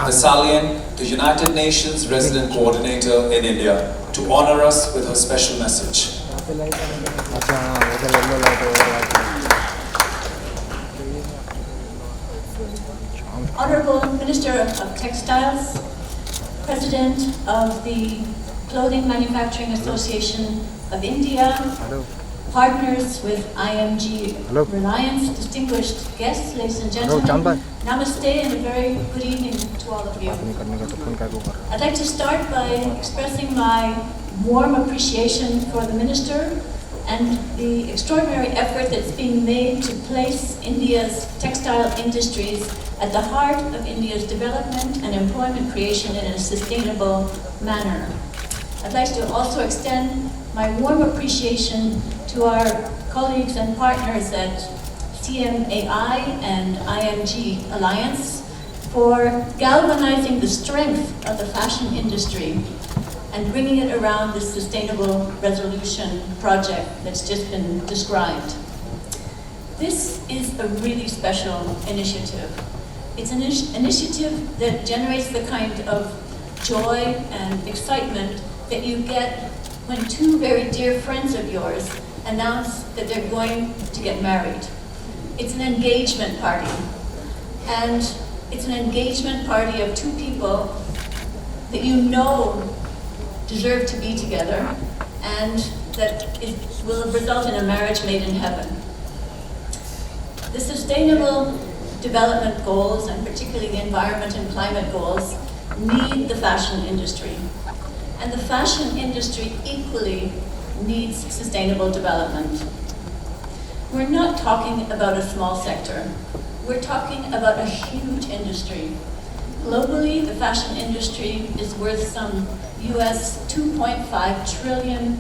Thessalian, the United Nations Resident Coordinator in India, to honor us with her special message. Honorable Minister of Textiles, President of the Clothing Manufacturing Association of India, partners with IMG Reliance, distinguished guests, ladies and gentlemen, namaste and a very good evening to all of you. I'd like to start by expressing my warm appreciation for the Minister and the extraordinary effort that's being made to place India's textile industries at the heart of India's development and employment creation in a sustainable manner. I'd like to also extend my warm appreciation to our colleagues and partners at CMAI and IMG Alliance for galvanizing the strength of the fashion industry and bringing it around this sustainable resolution project that's just been described. This is a really special initiative. It's an initiative that generates the kind of joy and excitement that you get when two very dear friends of yours announce that they're going to get married. It's an engagement party. And it's an engagement party of two people that you know deserve to be together and that it will result in a marriage made in heaven. The Sustainable Development Goals, and particularly the environment and climate goals, need the fashion industry. And the fashion industry equally needs sustainable development. We're not talking about a small sector. We're talking about a huge industry. Globally, the fashion industry is worth some US $2.5 trillion.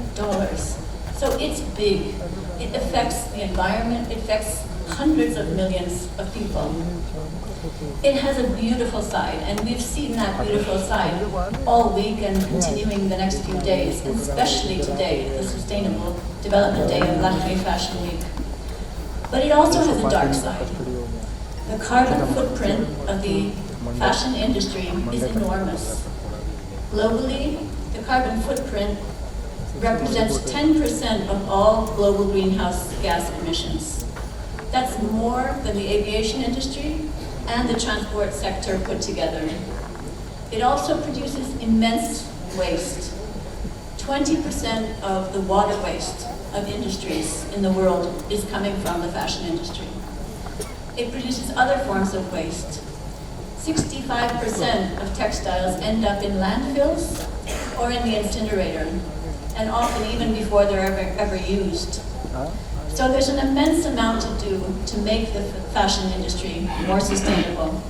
So it's big. It affects the environment, it affects hundreds of millions of people. It has a beautiful side, and we've seen that beautiful side all week and continuing the next few days, and especially today, the Sustainable Development Day of Lakme Fashion Week. But it also has a dark side. The carbon footprint of the fashion industry is enormous. Globally, the carbon footprint represents 10% of all global greenhouse gas emissions. That's more than the aviation industry and the transport sector put together. It also produces immense waste. 20% of the water waste of industries in the world is coming from the fashion industry. It produces other forms of waste. 65% of textiles end up in landfills or in the incinerator, and often even before they're ever used. So there's an immense amount to do to make the fashion industry more sustainable.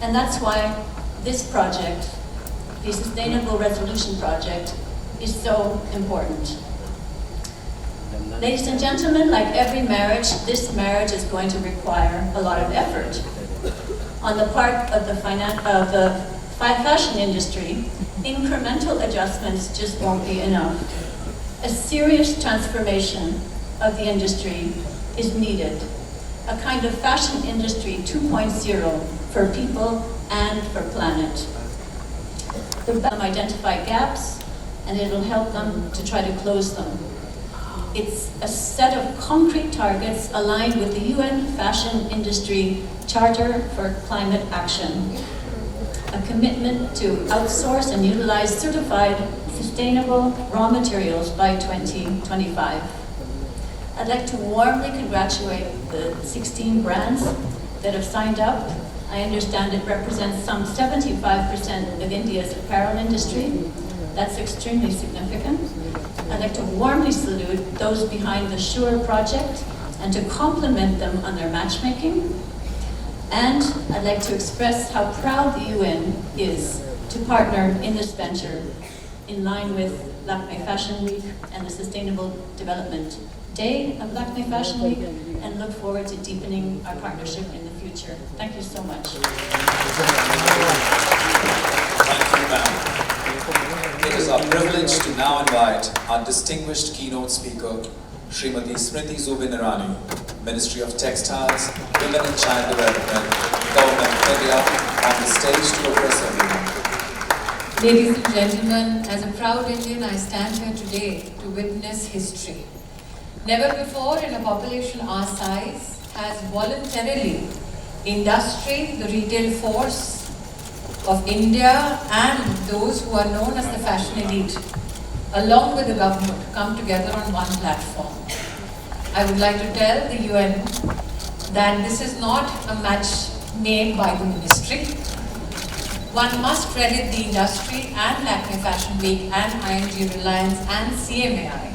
And that's why this project, the Sustainable Resolution Project, is so important. Ladies and gentlemen, like every marriage, this marriage is going to require a lot of effort. On the part of the fashion industry, incremental adjustments just won't be enough. A serious transformation of the industry is needed. A kind of fashion industry 2.0 for people and for planet. They'll identify gaps, and it'll help them to try to close them. It's a set of concrete targets aligned with the UN Fashion Industry Charter for Climate Action. A commitment to outsource and utilize certified sustainable raw materials by 2025. I'd like to warmly congratulate the 16 brands that have signed up. I understand it represents some 75% of India's apparel industry. That's extremely significant. I'd like to warmly salute those behind the SURE project and to compliment them on their matchmaking. And I'd like to express how proud the UN is to partner in this venture in line with Lakme Fashion Week and the Sustainable Development Day of Lakme Fashion Week, and look forward to deepening our partnership in the future. Thank you so much. Thank you, ma'am. It is our privilege to now invite our distinguished keynote speaker, Srimati Smriti Irani, Ministry of Textiles, Women and Child Development, Government of India on the stage to address everyone. Ladies and gentlemen, as a proud Indian, I stand here today to witness history. Never before in a population our size has voluntarily industry, the retail force of India and those who are known as the fashion elite, along with the government, come together on one platform. I would like to tell the UN that this is not a match made by the ministry. One must credit the industry and Lakme Fashion Week and ING Reliance and CMAI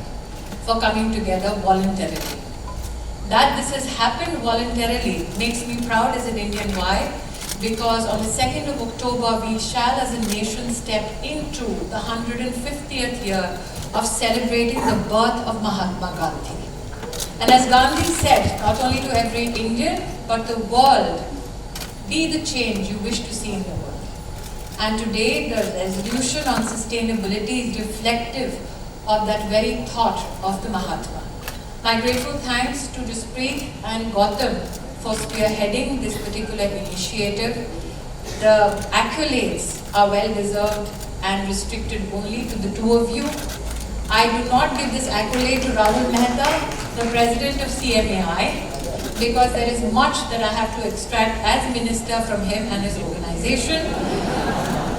for coming together voluntarily. That this has happened voluntarily makes me proud as an Indian. Why? Because on the 2nd of October, we shall as a nation step into the 150th year of celebrating the birth of Mahatma Gandhi. And as Gandhi said, not only to every Indian, but the world, be the change you wish to see in the world. And today, the resolution on sustainability is reflective of that very thought of the Mahatma. My grateful thanks to Smriti and Gautam for spearheading this particular initiative. The accolades are well deserved and restricted only to the two of you. I do not give this accolade to Rahul Mehta, the president of CMAI, because there is much that I have to extract as minister from him and his organization.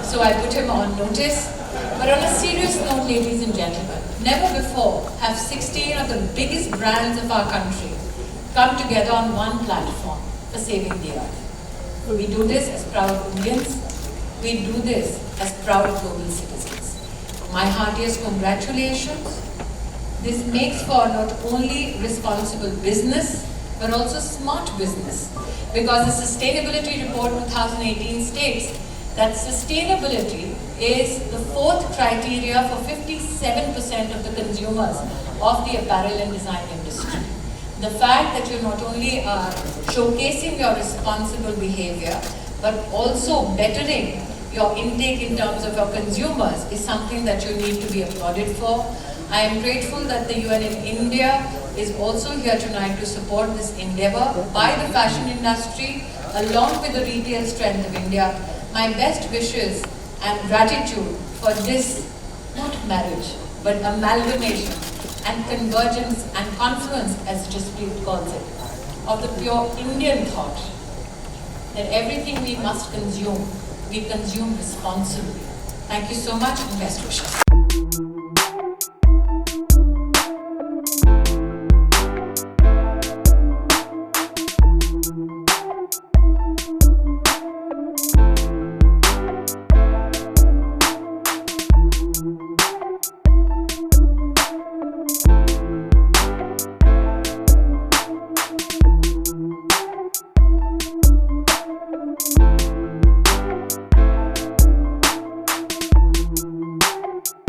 So I put him on notice. But on a serious note, ladies and gentlemen, never before have 16 of the biggest brands of our country come together on one platform for saving the earth. We do this as proud Indians. We do this as proud global citizens. My heartiest congratulations. This makes for not only responsible business, but also smart business. Because the Sustainability Report 2018 states that sustainability is the fourth criteria for 57% of the consumers of the apparel and design industry. The fact that you not only are showcasing your responsible behavior, but also bettering your intake in terms of your consumers is something that you need to be applauded for. I am grateful that the UN in India is also here tonight to support this endeavor by the fashion industry along with the retail strength of India. My best wishes and gratitude for this, not marriage, but amalgamation and convergence and confluence, as Jaspreet calls it, of the pure Indian thought that everything we must consume, we consume responsibly. Thank you so much and best wishes.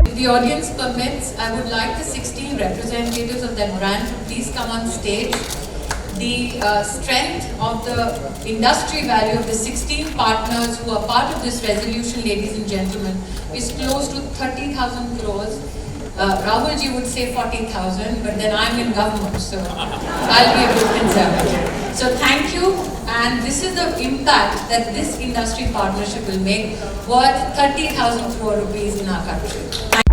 If the audience permits, I would like the 16 representatives of that brand to please come on stage. The strength of the industry value of the 16 partners who are part of this resolution, ladies and gentlemen, is close to 30,000 crores. Rahulji would say 40,000, but then I'm in government, so I'll be a bit conservative. So thank you, and this is the impact that this industry partnership will make, worth 30,000 crore rupees in our country.